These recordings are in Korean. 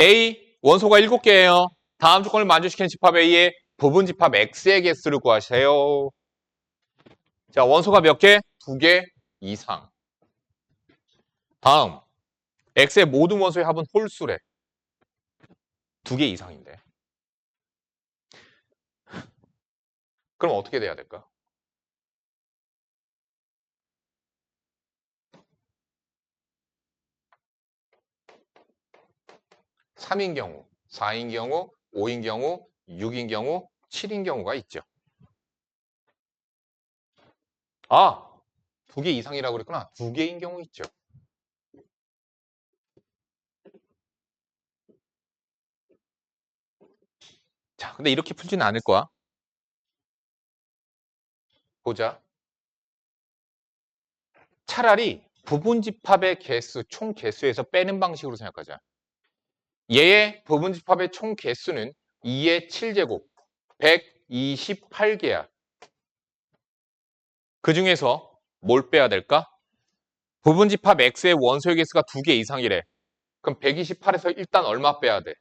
A 원소가 7개예요. 다음 조건을 만족시키는 집합 A의 부분 집합 X의 개수를 구하세요. 자, 원소가 몇 개? 2개 이상. 다음 X의 모든 원소의 합은 홀수래. 2개 이상인데. 그럼 어떻게 돼야 될까? 3인 경우, 4인 경우, 5인 경우, 6인 경우, 7인 경우가 있죠. 아, 2개 이상이라고 그랬구나. 2개인 경우 있죠. 자, 근데 이렇게 풀지는 않을 거야. 보자. 차라리 부분 집합의 개수, 총 개수에서 빼는 방식으로 생각하자. 얘의 부분 집합의 총 개수는 2의 7제곱, 128개야. 그 중에서 뭘 빼야 될까? 부분 집합 X의 원소의 개수가 2개 이상이래. 그럼 128에서 일단 얼마 빼야 돼?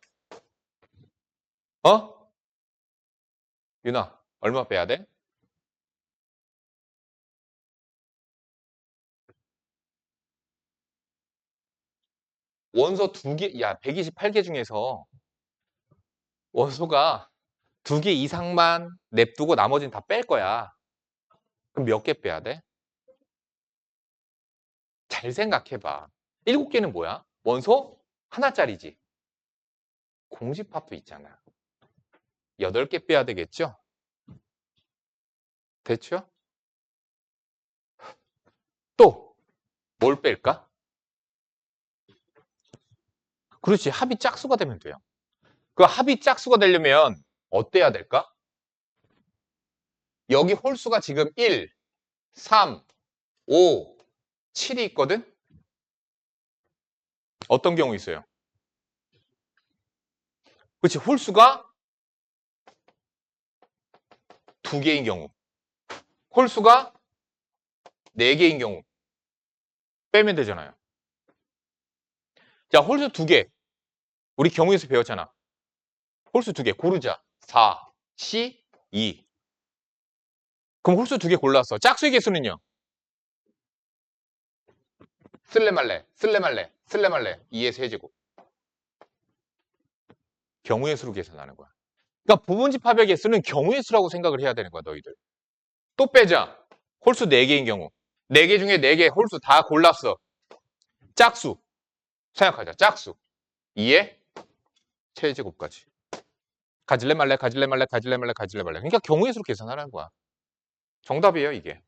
어? 윤아, 얼마 빼야 돼? 원소 2개, 야, 128개 중에서 원소가 2개 이상만 냅두고 나머지는 다 뺄 거야. 그럼 몇 개 빼야 돼? 잘 생각해봐. 7개는 뭐야? 원소 하나짜리지. 공집합도 있잖아. 8개 빼야 되겠죠? 됐죠? 또 뭘 뺄까? 그렇지. 합이 짝수가 되면 돼요. 그 합이 짝수가 되려면 어때야 될까? 여기 홀수가 지금 1, 3, 5, 7이 있거든? 어떤 경우 있어요? 그렇지. 홀수가 2개인 경우. 홀수가 4개인 경우. 빼면 되잖아요. 자, 홀수 2개. 우리 경우에서 배웠잖아. 홀수 2개 고르자. 4, C, 2. 그럼 홀수 2개 골랐어. 짝수의 개수는요? 쓸래 말래, 쓸래 말래, 쓸래 말래. 2의 세제곱. 경우의 수로 계산하는 거야. 그러니까 부분집합의 개수는 경우의 수라고 생각을 해야 되는 거야, 너희들. 또 빼자. 홀수 4개인 경우. 4개 중에 4개 홀수 다 골랐어. 짝수. 생각하자. 짝수. 2의 세제곱까지. 가질래 말래, 가질래 말래, 가질래 말래, 가질래 말래. 그러니까 경우의 수로 계산하는 거야. 정답이에요, 이게.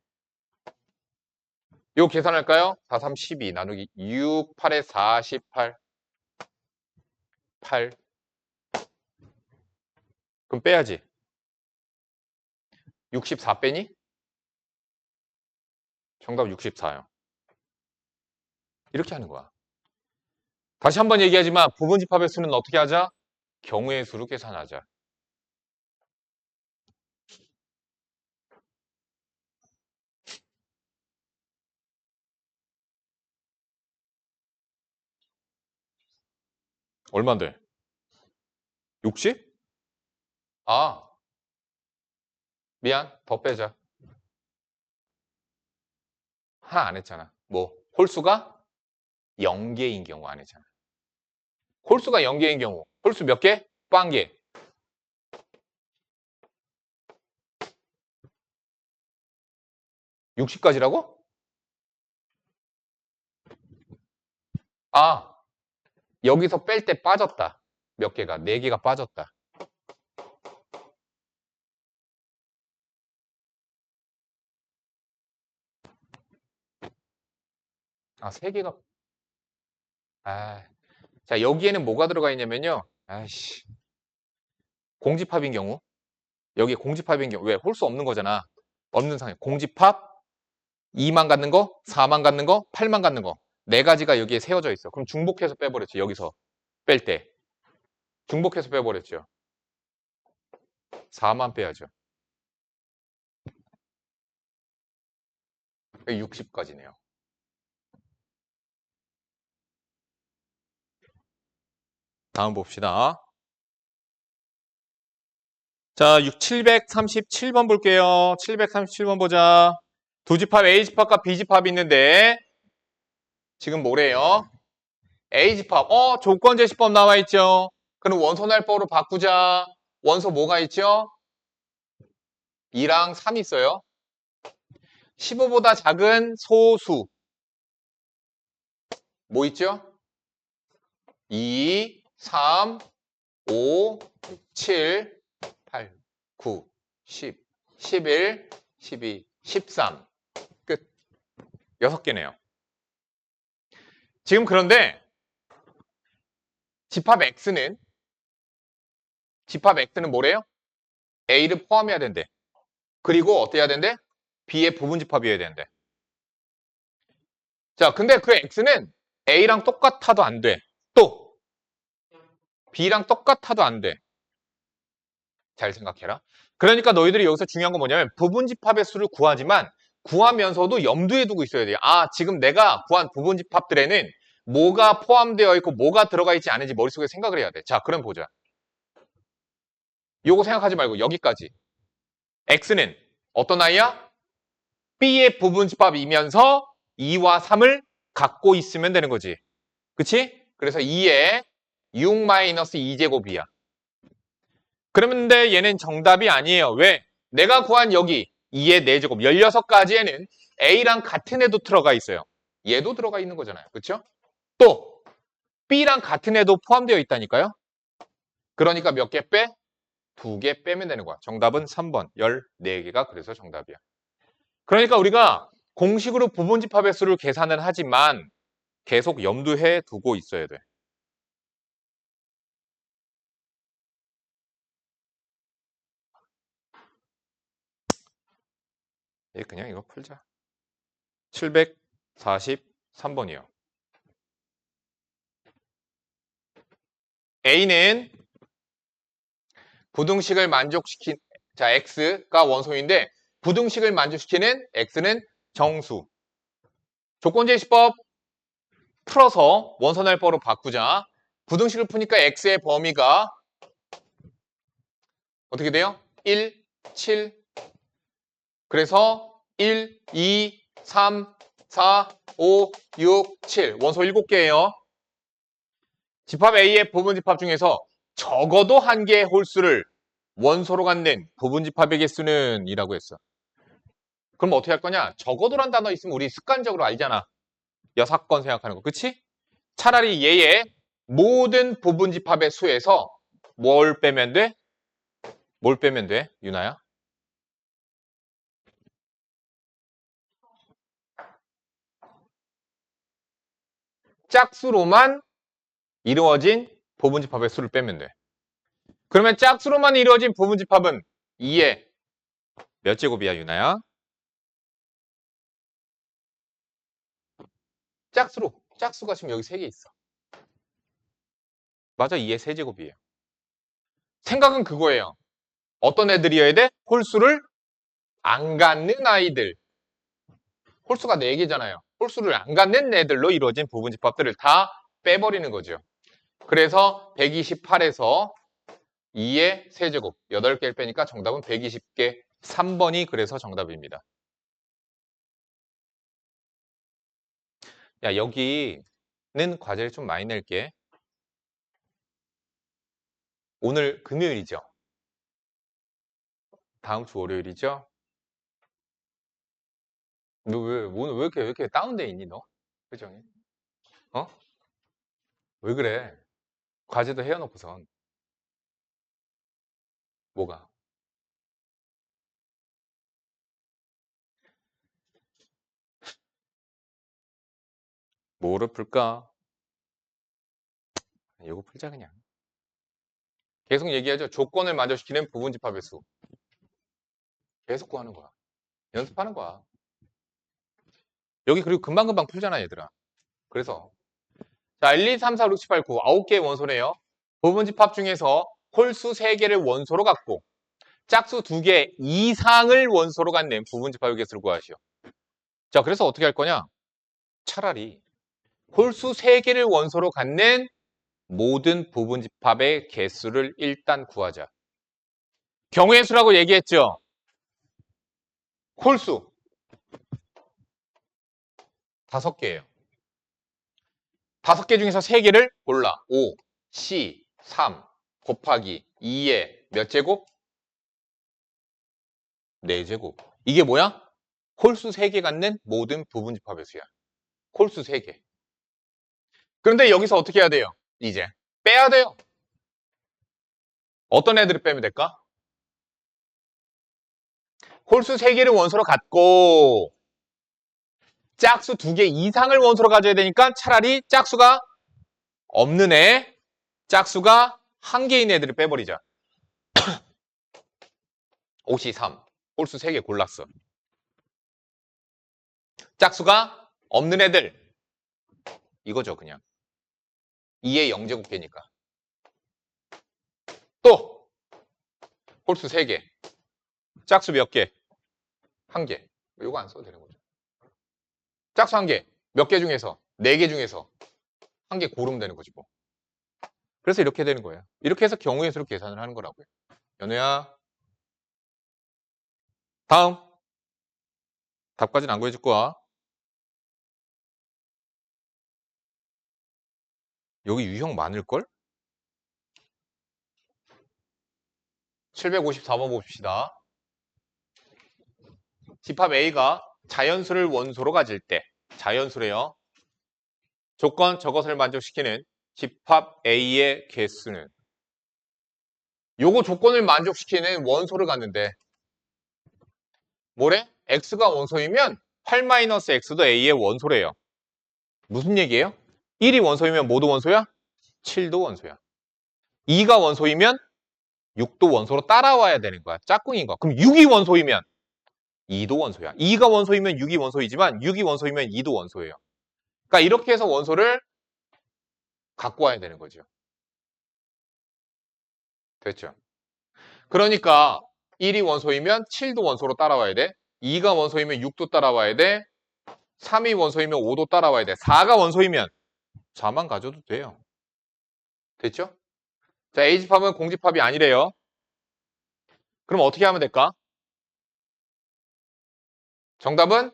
이거 계산할까요? 4, 3, 12 나누기 6, 8에 48. 8. 그럼 빼야지. 64 빼니? 정답 64요. 이렇게 하는 거야. 다시 한번 얘기하지만 부분집합의 수는 어떻게 하자? 경우의 수로 계산하자. 얼만데? 60? 아, 미안. 더 빼자. 하나 안 했잖아. 뭐? 홀수가 0개인 경우 안 했잖아. 홀수가 0개인 경우. 홀수 몇 개? 0개. 60까지라고? 아, 여기서 뺄 때 빠졌다. 몇 개가? 4개가 빠졌다. 아, 3개가. 아, 자, 여기에는 뭐가 들어가 있냐면요. 아이씨. 공집합인 경우. 여기 공집합인 경우. 왜? 홀수 없는 거잖아. 없는 상황. 공집합 2만 갖는 거, 4만 갖는 거, 8만 갖는 거. 4가지가 여기에 세워져 있어. 그럼 중복해서 빼버렸지. 여기서 뺄 때. 중복해서 빼버렸죠. 4만 빼야죠. 60까지네요. 다음 봅시다. 자, 737번 볼게요. 737번 보자. 두 집합 A집합과 B집합이 있는데 지금 뭐래요? A집합. 조건제시법 나와 있죠? 그럼 원소날법으로 바꾸자. 원소 뭐가 있죠? 2랑 3 있어요. 15보다 작은 소수. 뭐 있죠? 2, 3, 5, 7, 8, 9, 10, 11, 12, 13. 끝. 6개네요. 지금 그런데 집합 X는 뭐래요? A를 포함해야 된대. 그리고 어때야 된대? B의 부분집합이어야 된대. 자, 근데 그 X는 A랑 똑같아도 안 돼. 또 B랑 똑같아도 안 돼. 잘 생각해라. 그러니까 너희들이 여기서 중요한 건 뭐냐면 부분집합의 수를 구하지만 구하면서도 염두에 두고 있어야 돼요. 아, 지금 내가 구한 부분집합들에는 뭐가 포함되어 있고 뭐가 들어가 있지 않은지 머릿속에 생각을 해야 돼. 자, 그럼 보자. 요거 생각하지 말고 여기까지. X는 어떤 아이야? B의 부분집합이면서 2와 3을 갖고 있으면 되는 거지. 그치? 그래서 2에 6-2제곱이야. 그런데 얘는 정답이 아니에요. 왜? 내가 구한 여기 2의 4제곱 16가지에는 A랑 같은 애도 들어가 있어요. 얘도 들어가 있는 거잖아요. 그렇죠? 또 B랑 같은 애도 포함되어 있다니까요. 그러니까 몇 개 빼? 2개 빼면 되는 거야. 정답은 3번 14개가 그래서 정답이야. 그러니까 우리가 공식으로 부분집합의 수를 계산을 하지만 계속 염두해 두고 있어야 돼. 그냥 이거 풀자. 743번이요. A는 부등식을 만족시킨, 자, X가 원소인데 부등식을 만족시키는 X는 정수. 조건제시법 풀어서 원소날법으로 바꾸자. 부등식을 푸니까 X의 범위가 어떻게 돼요? 1, 7. 그래서 1, 2, 3, 4, 5, 6, 7. 원소 7개예요. 집합 A의 부분집합 중에서 적어도 한 개의 홀수를 원소로 갖는 부분집합의 개수는 이라고 했어. 그럼 어떻게 할 거냐? 적어도란 단어 있으면 우리 습관적으로 알잖아. 6건 생각하는 거. 그치? 차라리 얘의 모든 부분집합의 수에서 뭘 빼면 돼? 뭘 빼면 돼? 유나야? 짝수로만 이루어진 부분집합의 수를 빼면 돼. 그러면 짝수로만 이루어진 부분집합은 2의 몇 제곱이야, 유나야? 짝수가 지금 여기 3개 있어. 맞아, 2의 세제곱이에요. 생각은 그거예요. 어떤 애들이어야 돼? 홀수를 안 갖는 아이들. 홀수가 4개잖아요. 홀수를 안 갖는 애들로 이루어진 부분집합들을 다 빼버리는 거죠. 그래서 128에서 2의 세제곱 8개를 빼니까 정답은 120개. 3번이 그래서 정답입니다. 야, 여기는 과제를 좀 많이 낼게. 오늘 금요일이죠. 다음 주 월요일이죠. 너 오늘 왜 이렇게 다운돼 있니, 너? 표정이? 어? 왜 그래? 과제도 해놓고선. 뭐가? 뭐를 풀까? 이거 풀자, 그냥. 계속 얘기하죠. 조건을 만족시키는 부분집합의 수. 계속 구하는 거야. 연습하는 거야. 여기 그리고 금방금방 풀잖아, 얘들아. 그래서 자, 1, 2, 3, 4, 5, 6, 7, 8, 9 9개의 원소네요. 부분집합 중에서 홀수 3개를 원소로 갖고 짝수 2개 이상을 원소로 갖는 부분집합의 개수를 구하시오. 자, 그래서 어떻게 할 거냐? 차라리 홀수 3개를 원소로 갖는 모든 부분집합의 개수를 일단 구하자. 경우의 수라고 얘기했죠. 홀수 5개예요. 5개 중에서 3개를 골라. 5, C, 3 곱하기 2의 몇 제곱? 4제곱. 이게 뭐야? 홀수 3개 갖는 모든 부분집합의 수야. 홀수 3개. 그런데 여기서 어떻게 해야 돼요? 이제 빼야 돼요. 어떤 애들을 빼면 될까? 홀수 3개를 원소로 갖고 짝수 2개 이상을 원소로 가져야 되니까 차라리 짝수가 없는 애, 짝수가 1개인 애들을 빼버리자. 5C3 홀수 3개 골랐어. 짝수가 없는 애들 이거죠 그냥. 2의 0제곱계니까. 또 홀수 3개 짝수 몇 개? 1개. 이거 안 써도 되는 거죠. 짝수 1개 몇 개 중에서? 4개 중에서 1개 고르면 되는 거지 뭐. 그래서 이렇게 되는 거예요. 이렇게 해서 경우의 수로 계산을 하는 거라고요. 연우야 다음 답까지는 안 구해줄 거야. 여기 유형 많을걸? 754번 봅시다. 집합 A가 자연수를 원소로 가질 때 자연수래요. 조건 저것을 만족시키는 집합 A의 개수는 요거 조건을 만족시키는 원소를 갖는데 뭐래? X가 원소이면 8-X도 A의 원소래요. 무슨 얘기예요? 1이 원소이면 뭐도 원소야? 7도 원소야. 2가 원소이면 6도 원소로 따라와야 되는 거야. 짝꿍인 거. 그럼 6이 원소이면 2도 원소야. 2가 원소이면 6이 원소이지만 6이 원소이면 2도 원소예요. 그러니까 이렇게 해서 원소를 갖고 와야 되는 거죠. 됐죠? 그러니까 1이 원소이면 7도 원소로 따라와야 돼. 2가 원소이면 6도 따라와야 돼. 3이 원소이면 5도 따라와야 돼. 4가 원소이면 4만 가져도 돼요. 됐죠? 자, A집합은 공집합이 아니래요. 그럼 어떻게 하면 될까? 정답은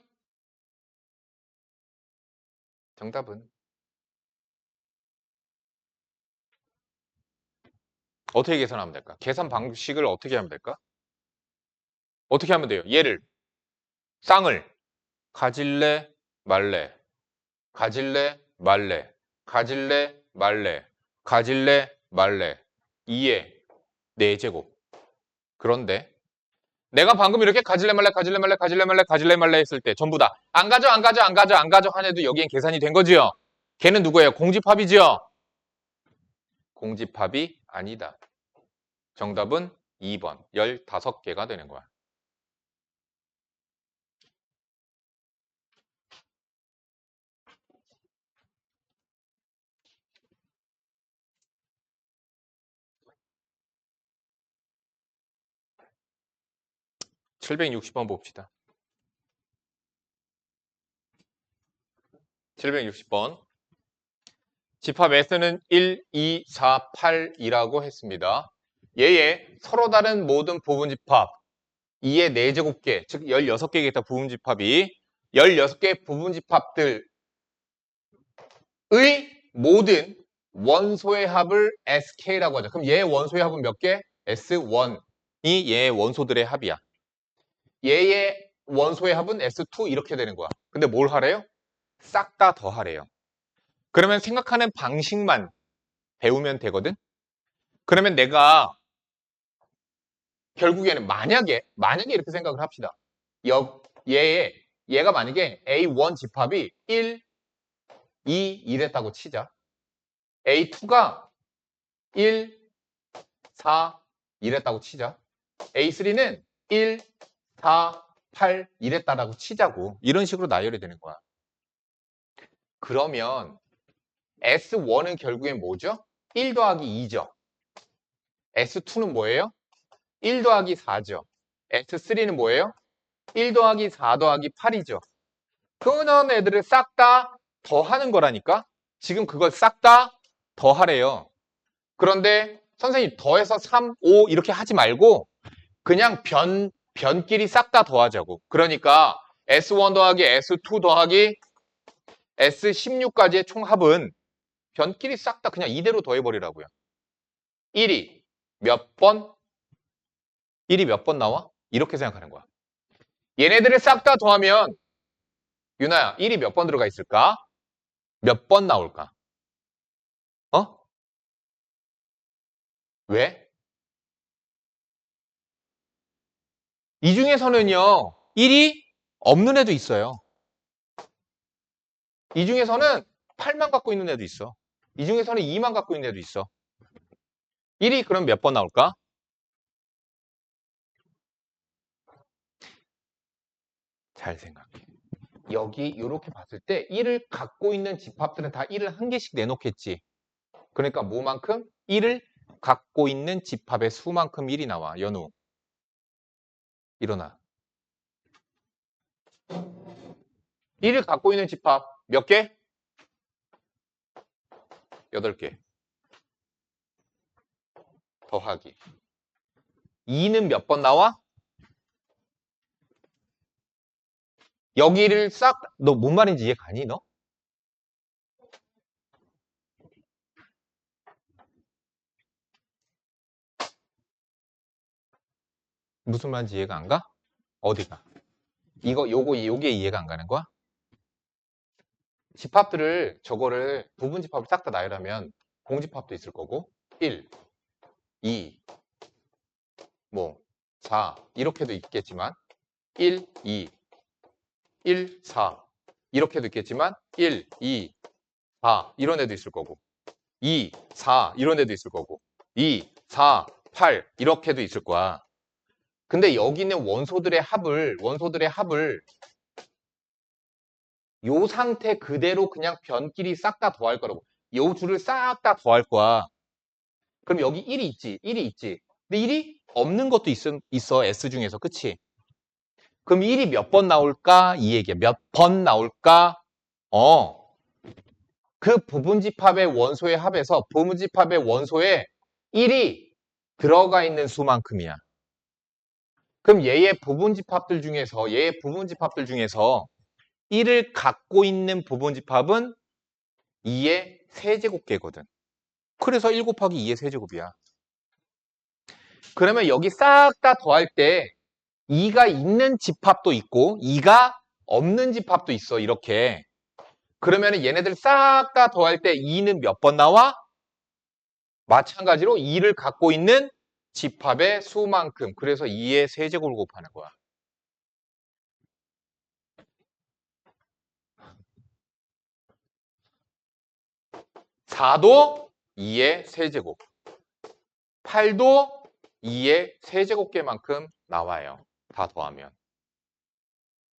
어떻게 계산하면 될까? 계산 방식을 어떻게 하면 될까? 어떻게 하면 돼요? 얘를 쌍을 가질래 말래 가질래 말래 가질래 말래 가질래 말래 2의 4제곱. 그런데 내가 방금 이렇게 가질래 말래 가질래 말래 가질래 말래 가질래 말래 했을 때 전부 다 안 가져 안 가져 안 가져 안 가져 한 애도 여기엔 계산이 된 거지요. 걔는 누구예요? 공집합이지요. 공집합이 아니다. 정답은 2번 15개가 되는 거야. (760번) 봅시다. 760번. 집합 S는 1, 2, 4, 8이라고 했습니다. 얘의 서로 다른 모든 부분집합 2의 4제곱계, 즉 16개겠다. 부분집합이 16개 부분집합들의 모든 원소의 합을 SK라고 하죠. 그럼 얘의 원소의 합은 몇 개? S1이 얘의 원소들의 합이야. 얘의 원소의 합은 S2 이렇게 되는 거야. 근데 뭘 하래요? 싹 다 더하래요. 그러면 생각하는 방식만 배우면 되거든? 그러면 내가 결국에는 만약에 이렇게 생각을 합시다. 얘가 만약에 A1 집합이 1, 2 이랬다고 치자. A2가 1, 4 이랬다고 치자. A3는 1, 4, 8 이랬다라고 치자고. 이런 식으로 나열이 되는 거야. 그러면 S1은 결국엔 뭐죠? 1 더하기 2죠. S2는 뭐예요? 1 더하기 4죠. S3는 뭐예요? 1 더하기 4 더하기 8이죠. 그런 애들을 싹 다 더하는 거라니까? 지금 그걸 싹 다 더하래요. 그런데 선생님 더해서 3, 5 이렇게 하지 말고 그냥 변끼리 싹 다 더하자고. 그러니까 S1 더하기 S2 더하기 S16까지의 총합은 변끼리 싹 다 그냥 이대로 더해버리라고요. 1이 몇 번? 1이 몇 번 나와? 이렇게 생각하는 거야. 얘네들을 싹 다 더하면 유나야 1이 몇 번 들어가 있을까? 몇 번 나올까? 어? 왜? 이 중에서는요 1이 없는 애도 있어요. 이 중에서는 8만 갖고 있는 애도 있어. 이 중에서는 2만 갖고 있는 애도 있어. 1이 그럼 몇 번 나올까? 잘 생각해. 여기 이렇게 봤을 때 1을 갖고 있는 집합들은 다 1을 한 개씩 내놓겠지. 그러니까 뭐만큼? 1을 갖고 있는 집합의 수만큼 1이 나와. 연우. 일어나. 1을 갖고 있는 집합 몇 개? 8개. 더하기. 2는 몇 번 나와? 여기를 싹, 너 뭔 말인지 이해 가니, 너? 무슨 말인지 이해가 안 가? 어디가? 요게 이해가 안 가는 거야? 집합들을, 저거를, 부분 집합을 싹 다 나열하면 공집합도 있을 거고, 1, 2, 뭐, 4, 이렇게도 있겠지만, 1, 2, 1, 4, 이렇게도 있겠지만, 1, 2, 4, 이런 애도 있을 거고, 2, 4, 이런 애도 있을 거고, 2, 4, 8, 이렇게도 있을 거야. 근데 여기 있는 원소들의 합을 요 상태 그대로 그냥 변끼리 싹 다 더할 거라고. 요 줄을 싹 다 더할 거야. 그럼 여기 1이 있지. 1이 있지. 근데 1이 없는 것도 있어. S 중에서. 그치? 그럼 1이 몇 번 나올까? 이 얘기야. 몇 번 나올까? 그 부분집합의 원소의 합에서 부분집합의 원소에 1이 들어가 있는 수만큼이야. 그럼 얘의 부분집합들 중에서 1을 갖고 있는 부분집합은 2의 세제곱계거든. 그래서 1 곱하기 2의 세제곱이야. 그러면 여기 싹 다 더할 때 2가 있는 집합도 있고 2가 없는 집합도 있어. 이렇게. 그러면 얘네들 싹 다 더할 때 2는 몇 번 나와? 마찬가지로 2를 갖고 있는 집합의 수만큼. 그래서 2의 세제곱을 곱하는 거야. 4도 2의 세제곱. 8도 2의 세제곱계만큼 나와요. 다 더하면.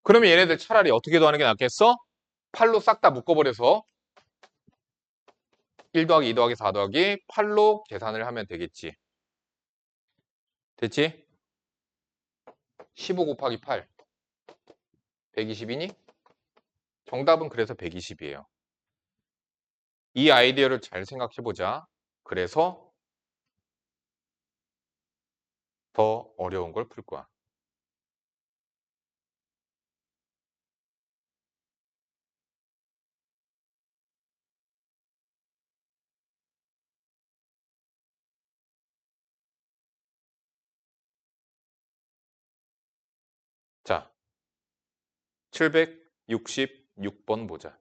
그러면 얘네들 차라리 어떻게 더하는 게 낫겠어? 8로 싹 다 묶어버려서 1 더하기 2 더하기 4 더하기 8로 계산을 하면 되겠지. 됐지? 15 곱하기 8 120이니? 정답은 그래서 120이에요. 이 아이디어를 잘 생각해보자. 그래서 더 어려운 걸 풀 거야. 자, 766번 보자.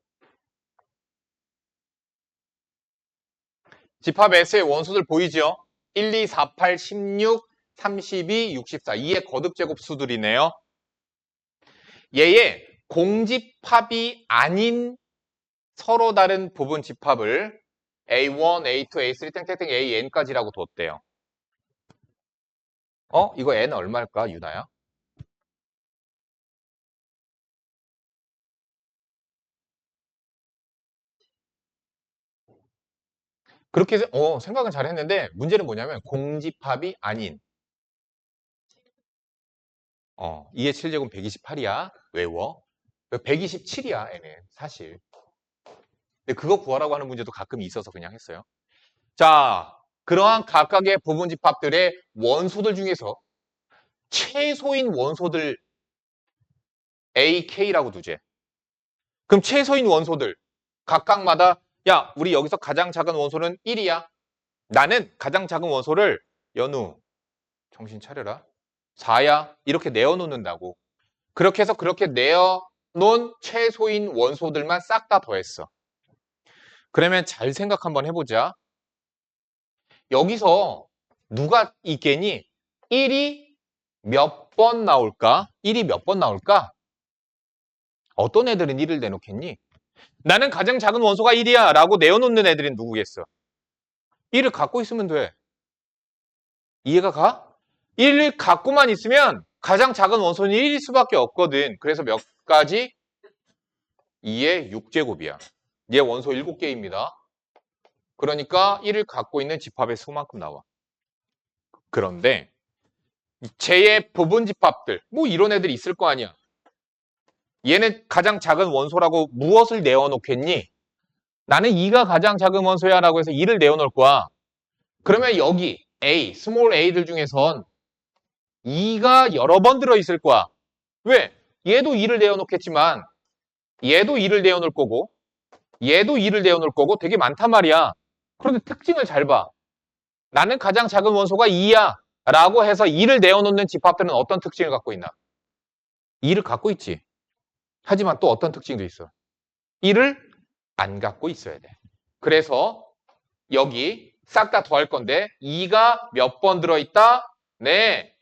집합 S의 원소들 보이죠? 1, 2, 4, 8, 16, 32, 64. 2의 거듭제곱 수들이네요. 얘의 공집합이 아닌 서로 다른 부분 집합을 A1, A2, A3, 땡땡땡 AN까지라고 뒀대요. 이거 N은 얼마일까, 유나야? 그렇게 생각은 잘 했는데 문제는 뭐냐면 공집합이 아닌 2의 7제곱 128이야. 외워. 127이야, N은 사실. 근데 그거 구하라고 하는 문제도 가끔 있어서 그냥 했어요. 자, 그러한 각각의 부분집합들의 원소들 중에서 최소인 원소들 A, K라고 두재. 그럼 최소인 원소들 각각마다 야, 우리 여기서 가장 작은 원소는 1이야. 나는 가장 작은 원소를 연우, 정신 차려라. 4야. 이렇게 내어놓는다고. 그렇게 해서 그렇게 내어놓은 최소인 원소들만 싹 다 더했어. 그러면 잘 생각 한번 해보자. 여기서 누가 있겠니? 1이 몇 번 나올까? 1이 몇 번 나올까? 어떤 애들은 1을 내놓겠니? 나는 가장 작은 원소가 1이야 라고 내어놓는 애들은 누구겠어? 1을 갖고 있으면 돼. 이해가 가? 1을 갖고만 있으면 가장 작은 원소는 1일 수밖에 없거든. 그래서 몇 가지? 2의 6제곱이야. 얘 원소 7개입니다. 그러니까 1을 갖고 있는 집합의 수만큼 나와. 그런데 쟤의 부분 집합들, 뭐 이런 애들이 있을 거 아니야. 얘는 가장 작은 원소라고 무엇을 내어놓겠니? 나는 2가 가장 작은 원소야 라고 해서 2를 내어놓을 거야. 그러면 여기 A, 스몰 a들 중에선 2가 여러 번 들어있을 거야. 왜? 얘도 2를 내어놓겠지만 얘도 2를 내어놓을 거고 얘도 2를 내어놓을 거고 되게 많단 말이야. 그런데 특징을 잘 봐. 나는 가장 작은 원소가 2야 라고 해서 2를 내어놓는 집합들은 어떤 특징을 갖고 있나? 2를 갖고 있지. 하지만 또 어떤 특징도 있어. 1을 안 갖고 있어야 돼. 그래서 여기 싹 다 더할 건데 2가 몇 번 들어있다? 네.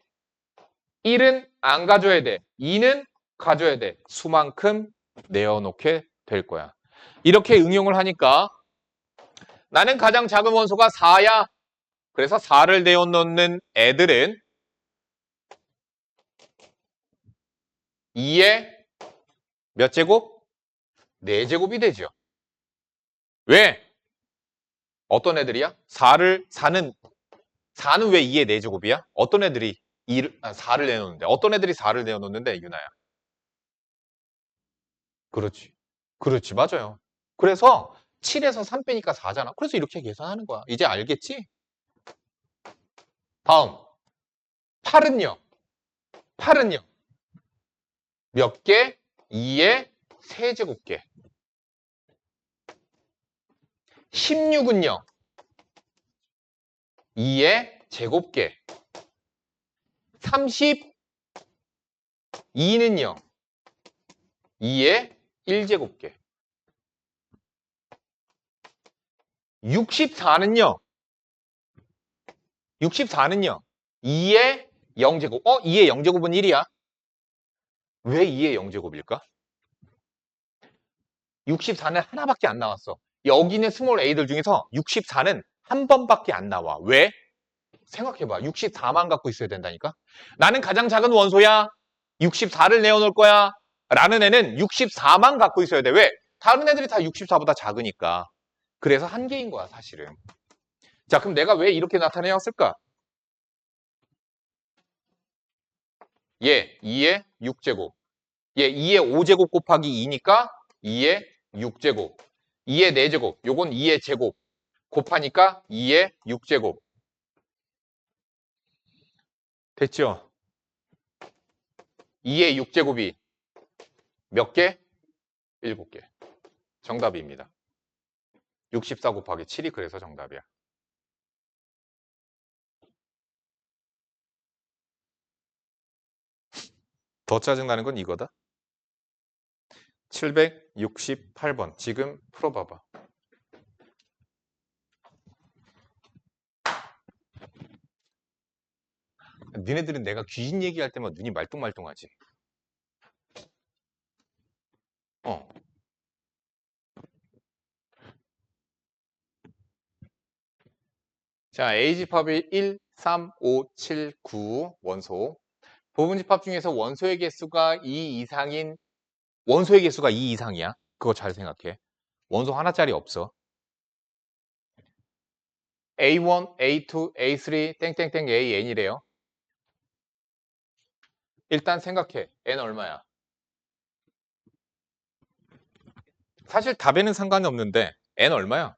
1은 안 가져야 돼. 2는 가져야 돼. 수만큼 내어놓게 될 거야. 이렇게 응용을 하니까 나는 가장 작은 원소가 4야. 그래서 4를 내어놓는 애들은 2의 몇 제곱? 4제곱이 되죠. 왜? 어떤 애들이야? 4는 왜 2의 4제곱이야? 어떤 애들이 4를 내놓는데? 어떤 애들이 4를 내어놓는데, 유나야? 그렇지. 그렇지, 맞아요. 그래서 7에서 3 빼니까 4잖아. 그래서 이렇게 계산하는 거야. 이제 알겠지? 다음. 8은요? 8은요? 몇 개? 2의 세제곱개. 16은요? 2의 제곱개. 32는요? 2의 1제곱개. 64는요? 2의 0제곱. 2의 0제곱은 1이야. 왜 2의 0제곱일까? 64는 하나밖에 안 나왔어. 여기 있는 스몰 a들 중에서 64는 한 번밖에 안 나와. 왜? 생각해봐. 64만 갖고 있어야 된다니까? 나는 가장 작은 원소야. 64를 내어놓을 거야. 라는 애는 64만 갖고 있어야 돼. 왜? 다른 애들이 다 64보다 작으니까. 그래서 한 개인 거야, 사실은. 자, 그럼 내가 왜 이렇게 나타내었을까? 얘 2의 6제곱. 얘 2의 5제곱 곱하기 2니까 2의 6제곱. 2의 4제곱. 요건 2의 제곱. 곱하니까 2의 6제곱. 됐죠? 2의 6제곱이 몇 개? 7개. 정답입니다. 64 곱하기 7이 그래서 정답이야. 더 짜증나는 건 이거다. 768번. 지금 풀어봐봐. 니네들은 내가 귀신 얘기할 때만 눈이 말똥말똥하지. 자, A집합이 1, 3, 5, 7, 9 원소. 부분집합 중에서 원소의 개수가 2 이상인 원소의 개수가 2 이상이야. 그거 잘 생각해. 원소 하나짜리 없어. A1, A2, A3, 땡땡땡 AN이래요. 일단 생각해. N 얼마야? 사실 답에는 상관이 없는데 N 얼마야?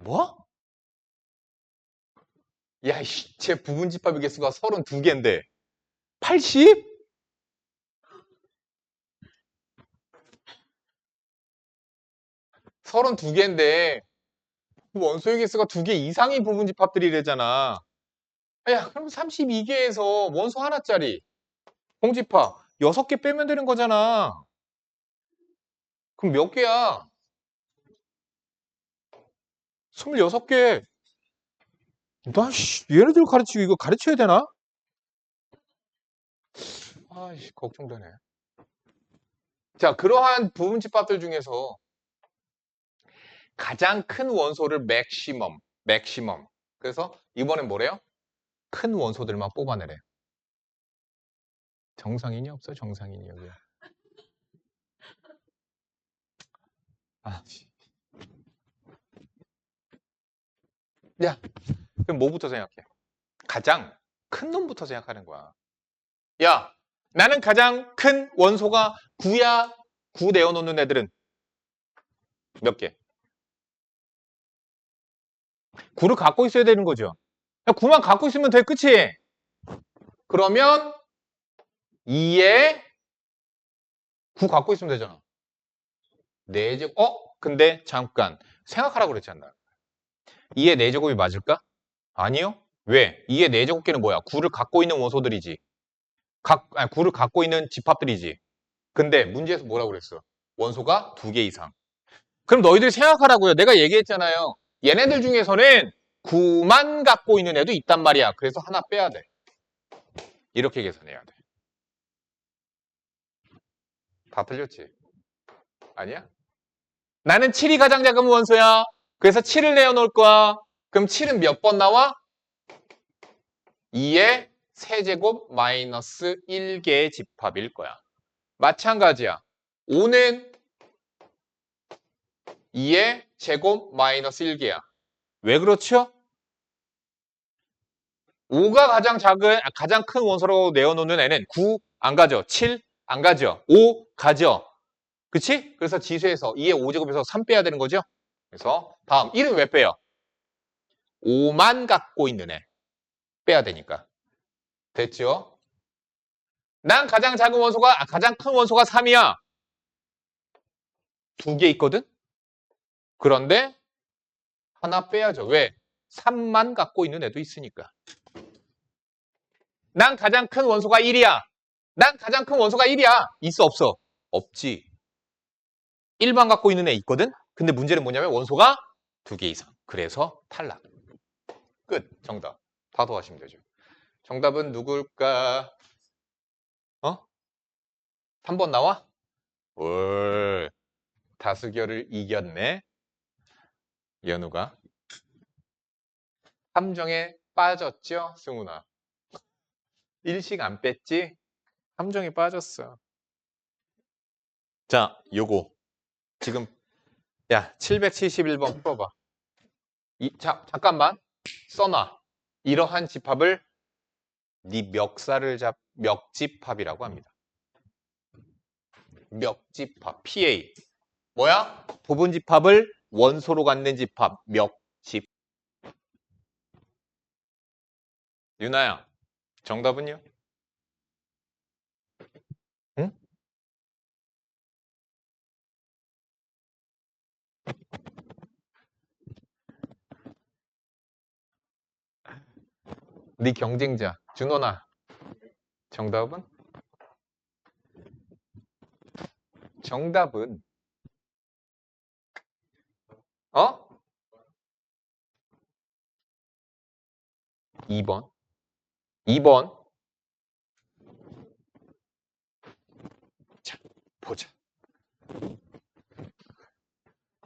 뭐? 야, 쟤 부분집합의 개수가 32개인데 80? 서른 두 개인데 원소의 개수가 2개 이상의 부분집합들이래잖아. 야, 그럼 32개에서 원소 하나짜리 공집합 6개 빼면 되는 거잖아. 그럼 몇 개야? 26개. 나, 얘네들 가르치고 이거 가르쳐야 되나? 아이씨, 걱정되네. 자, 그러한 부분집합들 중에서 가장 큰 원소를 맥시멈. 그래서 이번엔 뭐래요? 큰 원소들만 뽑아내래. 정상인이 없어, 정상인이 여기. 아, 야, 그럼 뭐부터 생각해? 가장 큰 놈부터 생각하는 거야. 야, 나는 가장 큰 원소가 9야. 9 내어놓는 애들은 몇 개? 9를 갖고 있어야 되는 거죠. 9만 갖고 있으면 돼, 그치? 그러면 2에 9 갖고 있으면 되잖아. 4제곱, 근데 잠깐 생각하라고 그랬지 않나? 2의 4제곱이 맞을까? 아니요. 왜? 2의 4제곱계는 뭐야? 9를 갖고 있는 원소들이지. 9를 갖고 있는 집합들이지. 근데 문제에서 뭐라고 그랬어? 원소가 2개 이상. 그럼 너희들 생각하라고요. 내가 얘기했잖아요. 얘네들 중에서는 9만 갖고 있는 애도 있단 말이야. 그래서 하나 빼야 돼. 이렇게 계산해야 돼. 다 틀렸지? 아니야? 나는 7이 가장 작은 원소야. 그래서 7을 내어놓을 거야. 그럼 7은 몇 번 나와? 2의 세제곱 마이너스 1개의 집합일 거야. 마찬가지야. 5는 2의 제곱 마이너스 1개야. 왜 그렇죠? 5가 가장 큰 원소라고 내어놓는 애는 9 안 가져. 7 안 가져. 5 가져. 그치? 그래서 지수에서 2의 5제곱에서 3 빼야 되는 거죠? 그래서 다음 1은 왜 빼요? 5만 갖고 있는 애. 빼야 되니까. 됐죠? 난 가장 큰 원소가 3이야. 2개 있거든? 그런데 하나 빼야죠. 왜? 3만 갖고 있는 애도 있으니까. 난 가장 큰 원소가 1이야. 난 가장 큰 원소가 1이야. 있어, 없어? 없지. 1만 갖고 있는 애 있거든? 근데 문제는 뭐냐면 원소가 2개 이상. 그래서 탈락. 끝. 정답. 다 더하시면 되죠. 정답은 누굴까? 3번 나와? 올. 다수결을 이겼네. 연우가. 함정에 빠졌죠? 승훈아. 일식 안 뺐지? 함정에 빠졌어. 자, 요거. 지금, 야, 771번 풀어봐. 자, 잠깐만. 써놔. 이러한 집합을 네 멱집합이라고 합니다. 멱집합. PA. 뭐야? 부분집합을 원소로 갖는 집합. 멱집. 유나야, 정답은요? 응? 네 경쟁자 준호나 정답은? 정답은 2번 2번. 자, 보자.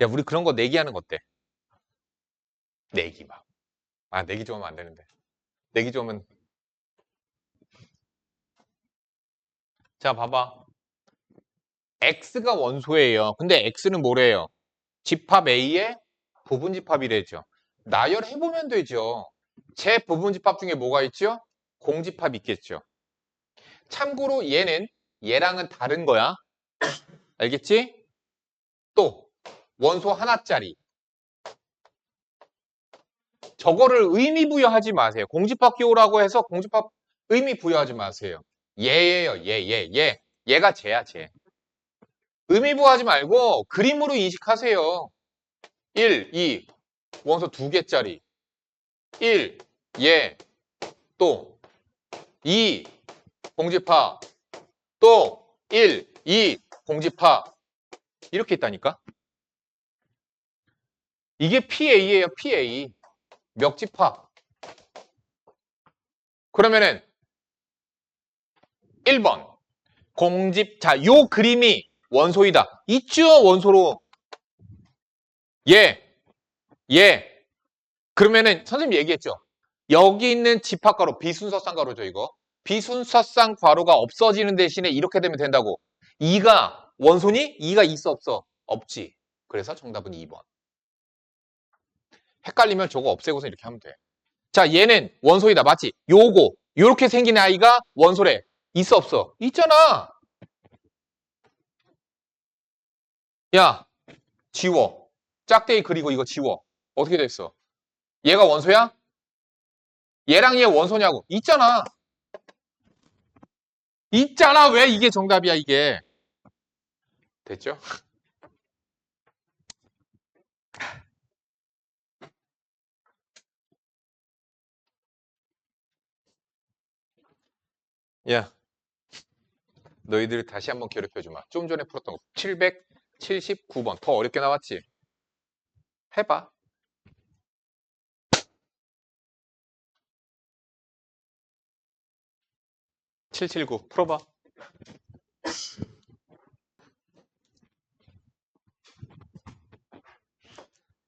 야, 우리 그런 거 내기하는 거 어때? 내기 막. 아, 내기 좀 하면 안 되는데. 내기 좀 하면. 자, 봐봐. X가 원소예요. 근데 X는 뭐래요? 집합 A의 부분집합이래죠. 나열해보면 되죠. 제 부분집합 중에 뭐가 있죠? 공집합 있겠죠. 참고로 얘는 얘랑은 다른 거야. 알겠지? 또 원소 하나짜리. 저거를 의미 부여하지 마세요. 공집합 기호라고 해서 공집합 의미 부여하지 마세요. 얘예요. 얘. 얘가 쟤야, 쟤. 의미 부여하지 말고 그림으로 인식하세요. 1, 2, 원소 2개짜리. 1, 얘, 또 2, 공집합, 또 1, 2, 공집합. 이렇게 있다니까? 이게 PA예요, PA. 멱집합. 그러면은 1번 공집. 자, 요 그림이 원소이다. 있죠, 원소로. 얘. 그러면은 선생님 얘기했죠. 여기 있는 집합가로 비순서쌍가로죠, 이거. 비순서쌍 괄호가 없어지는 대신에 이렇게 되면 된다고. 2가 원소니? 2가 있어, 없어? 없지. 그래서 정답은 2번. 헷갈리면 저거 없애고서 이렇게 하면 돼. 자, 얘는 원소이다. 맞지? 요렇게 생긴 아이가 원소래. 있어, 없어? 있잖아. 야, 지워. 짝대기 그리고 이거 지워. 어떻게 됐어? 얘가 원소야? 얘랑 얘 원소냐고. 있잖아. 있잖아. 왜 이게 정답이야, 이게. 됐죠? 야, 너희들 다시 한번 괴롭혀주마. 좀 전에 풀었던 거. 779번. 더 어렵게 나왔지? 해봐. 779. 풀어봐.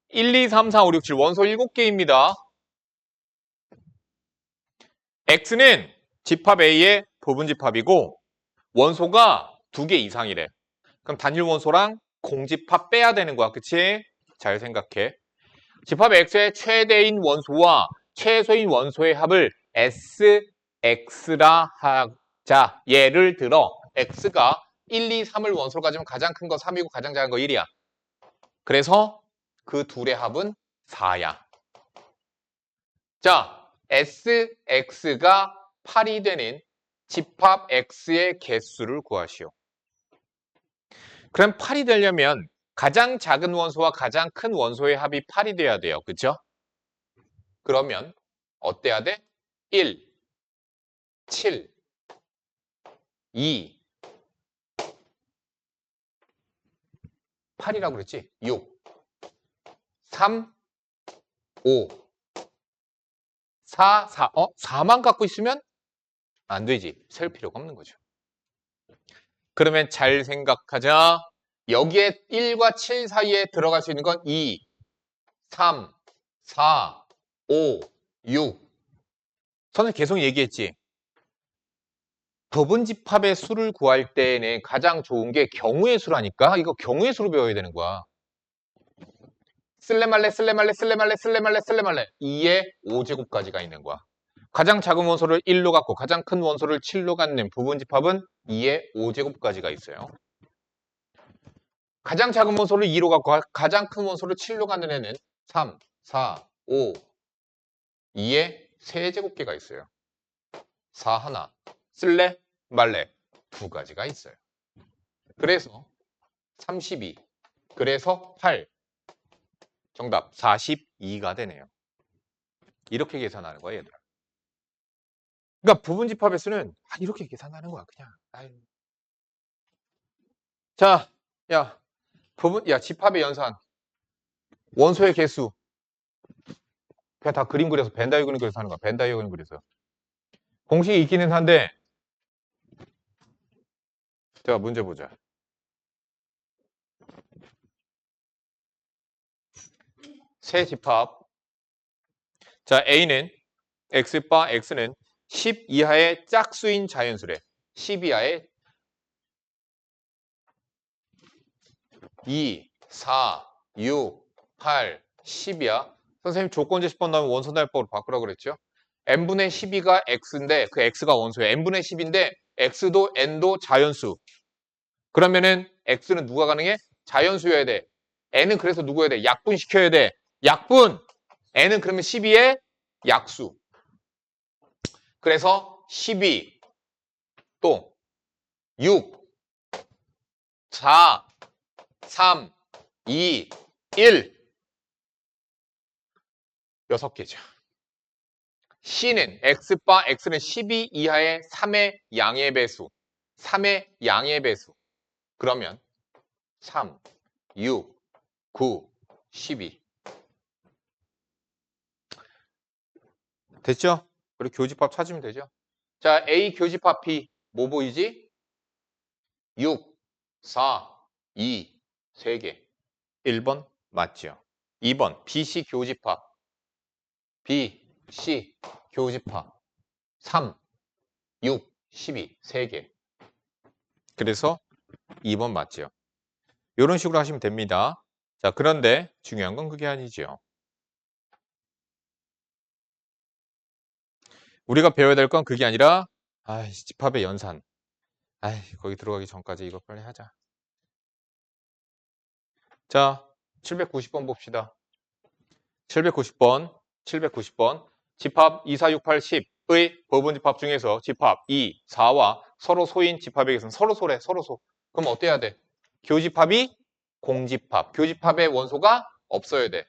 1, 2, 3, 4, 5, 6, 7. 원소 7개입니다. X는 집합 A의 부분집합이고 원소가 2개 이상이래. 그럼 단일 원소랑 공집합 빼야 되는 거야. 그치? 잘 생각해. 집합 X의 최대인 원소와 최소인 원소의 합을 SX라 하자. 예를 들어 X가 1, 2, 3을 원소로 가지면 가장 큰 거 3이고 가장 작은 거 1이야. 그래서 그 둘의 합은 4야. 자, SX가 8이 되는 집합 X의 개수를 구하시오. 그럼 8이 되려면 가장 작은 원소와 가장 큰 원소의 합이 8이 돼야 돼요. 그쵸? 그러면 어때야 돼? 1, 7, 2, 8이라고 그랬지? 6, 3, 5, 4, 4만 갖고 있으면 안 되지. 셀 필요가 없는 거죠. 그러면 잘 생각하자. 여기에 1과 7 사이에 들어갈 수 있는 건 2, 3, 4, 5, 6. 선생님 계속 얘기했지. 부분집합의 수를 구할 때에는 가장 좋은 게 경우의 수라니까. 이거 경우의 수로 배워야 되는 거야. 쓸래말래 2의 5제곱까지가 있는 거야. 가장 작은 원소를 1로 갖고 가장 큰 원소를 7로 갖는 부분집합은 2의 5제곱까지가 있어요. 가장 작은 원소를 2로 갖고 가장 큰 원소를 7로 갖는 애는 3, 4, 5, 2의 3제곱계가 있어요. 4 하나, 쓸래 말래 2가지가 있어요. 그래서 32, 그래서 8, 정답 42가 되네요. 이렇게 계산하는 거야, 얘들아. 그러니까 부분집합의 수는 이렇게 계산하는 거야, 그냥. 아유. 자, 야, 집합의 연산, 원소의 개수. 그냥 다 그림 그려서 벤 다이어그램 그려서 하는 거야. 벤 다이어그램 그려서. 공식이 있기는 한데, 자, 문제 보자. 세 집합. 자, A는 X바 X는 10 이하의 짝수인 자연수래. 10 이하의 2, 4, 6, 8, 10이야. 선생님 조건제 10번 나오면 원소날법으로 바꾸라고 그랬죠? n분의 12가 x인데 그 x가 원소야. n분의 10인데 x도 n도 자연수. 그러면은 x는 누가 가능해? 자연수여야 돼. n은 그래서 누구여야 돼? 약분시켜야 돼. 약분! n은 그러면 12의 약수. 그래서 12, 또 6, 4, 3, 2, 1. 6개죠. C는 X바 X는 12 이하의 3의 양의 배수. 3의 양의 배수. 그러면 3, 6, 9, 12. 됐죠? 그리고 교집합 찾으면 되죠. 자, A 교집합 B 뭐 보이지? 6, 4, 2, 3개. 1번 맞죠? 2번 BC 교집합 B, C 교집합 3, 6, 12 3개. 그래서 2번 맞죠? 이런 식으로 하시면 됩니다. 자, 그런데 중요한 건 그게 아니죠. 우리가 배워야 될 건 그게 아니라 집합의 연산. 거기 들어가기 전까지 이거 빨리 하자. 자, 790번 봅시다. 790번, 790번. 집합 2, 4, 6, 8, 10의 부분 집합 중에서 집합 2, 4와 서로 소인 집합에게서는 서로 소래, 서로 소. 그럼 어때야 돼? 교집합이 공집합. 교집합의 원소가 없어야 돼.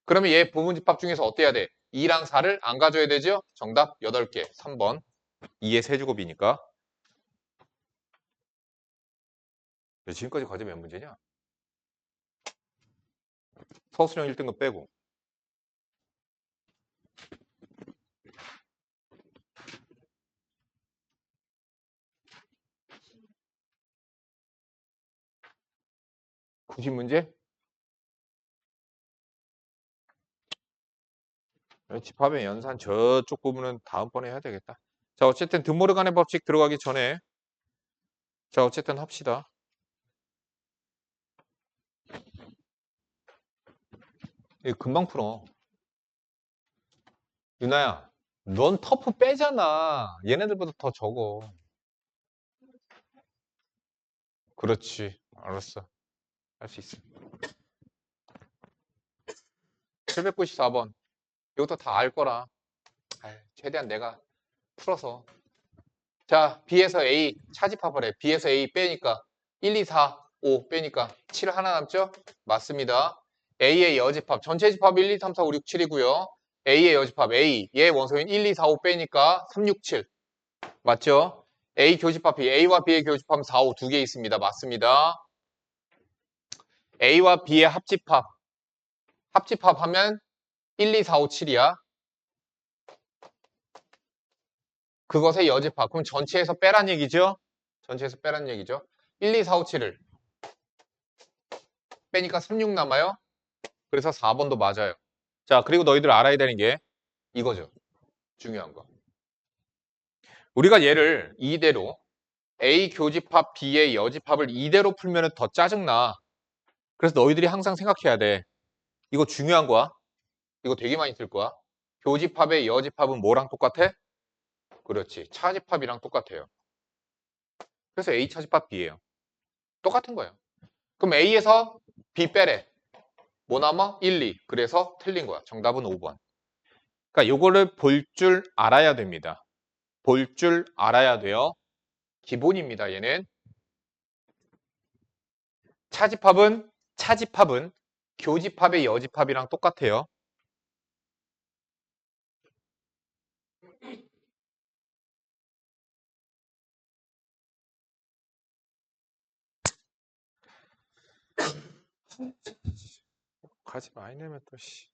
그러면 얘 부분 집합 중에서 어때야 돼? 2랑 4를 안 가져야 되죠? 정답 8개. 3번. 2의 세제곱이니까. 지금까지 과제 몇 문제냐? 서술형 1등급 빼고. 구십 문제? 집합의 연산 저쪽 부분은 다음번에 해야 되겠다. 자, 어쨌든 드모르간의 법칙 들어가기 전에 자, 어쨌든 합시다. 이거 금방 풀어. 유나야, 넌 터프 빼잖아. 얘네들보다 더 적어. 그렇지. 알았어. 할 수 있어. 794번. 이것도 다 알 거라. 최대한 내가 풀어서. 자, B에서 A 차집합을 해. B에서 A 빼니까 1, 2, 4, 5 빼니까 7 하나 남죠? 맞습니다. A의 여집합. 전체 집합 1, 2, 3, 4, 5, 6, 7이고요. A의 여집합 A. 얘 원소인 1, 2, 4, 5 빼니까 3, 6, 7. 맞죠? A 교집합 B. A와 B의 교집합은 4, 5 두 개 있습니다. 맞습니다. A와 B의 합집합. 합집합하면 1, 2, 4, 5, 7이야. 그것의 여집합. 그럼 전체에서 빼란 얘기죠? 전체에서 빼란 얘기죠. 1, 2, 4, 5, 7을 빼니까 3, 6 남아요. 그래서 4번도 맞아요. 자, 그리고 너희들 알아야 되는 게 이거죠. 중요한 거. 우리가 얘를 이대로 A 교집합 B의 여집합을 이대로 풀면 더 짜증나. 그래서 너희들이 항상 생각해야 돼. 이거 중요한 거야. 이거 되게 많이 쓸 거야. 교집합의 여집합은 뭐랑 똑같아? 그렇지. 차집합이랑 똑같아요. 그래서 A 차집합 B예요. 똑같은 거예요. 그럼 A에서 B 빼래. 뭐 남아? 1, 2. 그래서 틀린 거야. 정답은 5번. 그러니까 요거를 볼 줄 알아야 됩니다. 볼 줄 알아야 돼요. 기본입니다. 얘는. 차집합은 교집합의 여집합이랑 똑같아요. 가지 많이 내면 또 씨.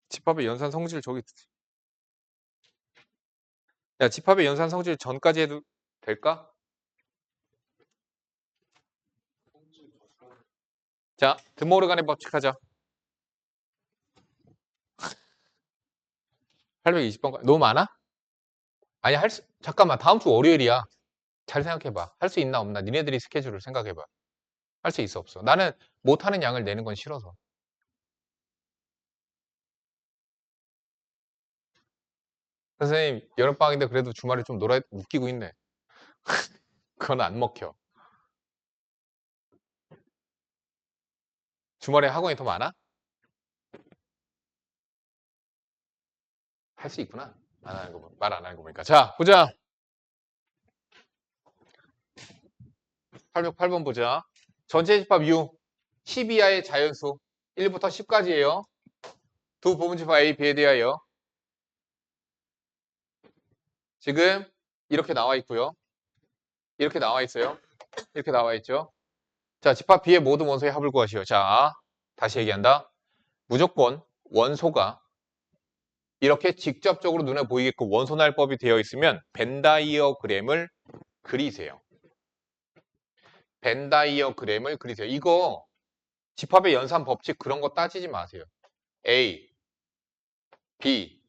집합의 연산 성질 저기 야, 집합의 연산 성질 전까지 해도 될까? 자, 드모르간의 법칙 하자. 820번. 너무 많아? 아니, 잠깐만. 다음 주 월요일이야. 잘 생각해봐. 할 수 있나 없나? 니네들이 스케줄을 생각해봐. 할 수 있어 없어? 나는 못하는 양을 내는 건 싫어서. 선생님, 여름방학인데 그래도 주말에 좀 웃기고 있네. 그건 안 먹혀. 주말에 학원이 더 많아? 할 수 있구나. 말 안 하는 거 보니까. 자, 보자. 808번 보자. 전체 집합 U 10 이하의 자연수 1부터 10까지예요. 두 부분집합 A, B에 대하여 지금 이렇게 나와 있고요. 이렇게 나와 있어요. 이렇게 나와 있죠. 자, 집합 B의 모든 원소의 합을 구하시오. 자, 다시 얘기한다. 무조건 원소가 이렇게 직접적으로 눈에 보이게끔 원소날법이 되어 있으면 벤다이어그램을 그리세요. 벤다이어그램을 그리세요. 이거 집합의 연산 법칙 그런 거 따지지 마세요. A, B.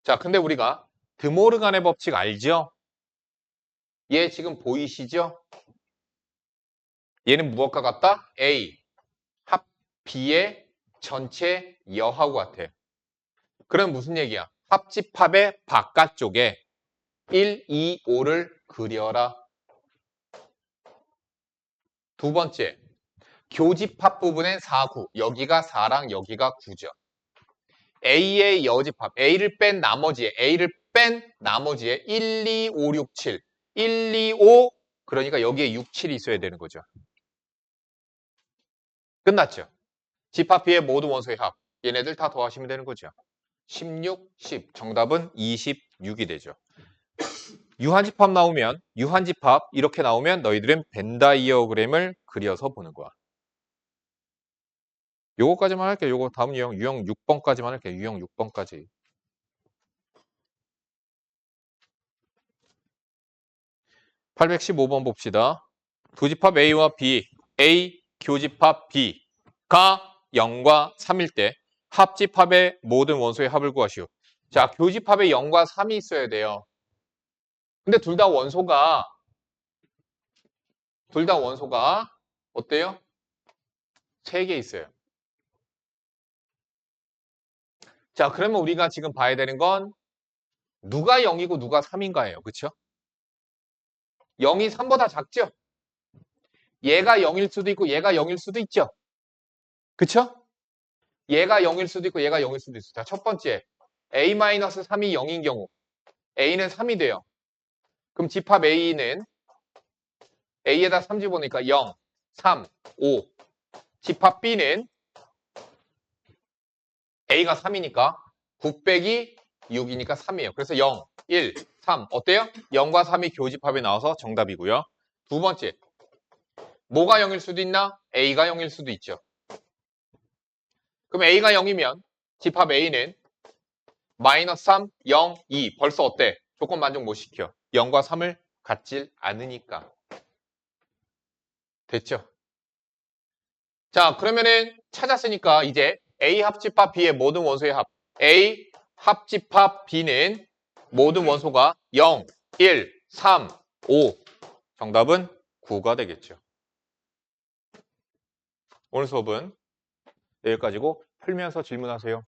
자, 근데 우리가 드모르간의 법칙 알죠? 얘 지금 보이시죠? 얘는 무엇과 같다? A, 합 B의 전체 여하고 같아. 그럼 무슨 얘기야? 합집합의 바깥쪽에 1, 2, 5를 그려라. 두 번째, 교집합 부분엔 4, 9. 여기가 4랑 여기가 9죠. A의 여집합, A를 뺀 나머지에 1, 2, 5, 6, 7. 1, 2, 5, 그러니까 여기에 6, 7이 있어야 되는 거죠. 끝났죠? 집합 B의 모든 원소의 합. 얘네들 다 더하시면 되는 거죠. 16, 10. 정답은 26이 되죠. 유한집합 나오면, 유한집합 이렇게 나오면 너희들은 벤다이어그램을 그려서 보는 거야. 요거까지만 할게요. 요거 다음 유형 6번까지만 할게요. 유형 6번까지. 815번 봅시다. 두집합 A와 B, A 교집합 B가 0과 3일 때 합집합의 모든 원소의 합을 구하시오. 자, 교집합에 0과 3이 있어야 돼요. 근데 둘 다 원소가 어때요? 3개 있어요. 자, 그러면 우리가 지금 봐야 되는 건 누가 0이고 누가 3인가예요. 그쵸? 0이 3보다 작죠? 얘가 0일 수도 있고 얘가 0일 수도 있죠? 그쵸? 얘가 0일 수도 있고 얘가 0일 수도 있어요. 자, 첫 번째, A-3이 0인 경우 A는 3이 돼요. 그럼 집합 A는 A에다 3 집어넣으니까 0, 3, 5. 집합 B는 A가 3이니까 9 빼기 6이니까 3이에요. 그래서 0, 1, 3. 어때요? 0과 3이 교집합에 나와서 정답이고요. 두 번째, 뭐가 0일 수도 있나? A가 0일 수도 있죠. 그럼 A가 0이면 집합 A는 마이너스 3, 0, 2. 벌써 어때? 조건 만족 못 시켜. 0과 3을 갖질 않으니까. 됐죠? 자, 그러면은 찾았으니까 이제 A 합집합 B의 모든 원소의 합. A 합집합 B는 모든 원소가 0, 1, 3, 5. 정답은 9가 되겠죠. 오늘 수업은 여기까지고 풀면서 질문하세요.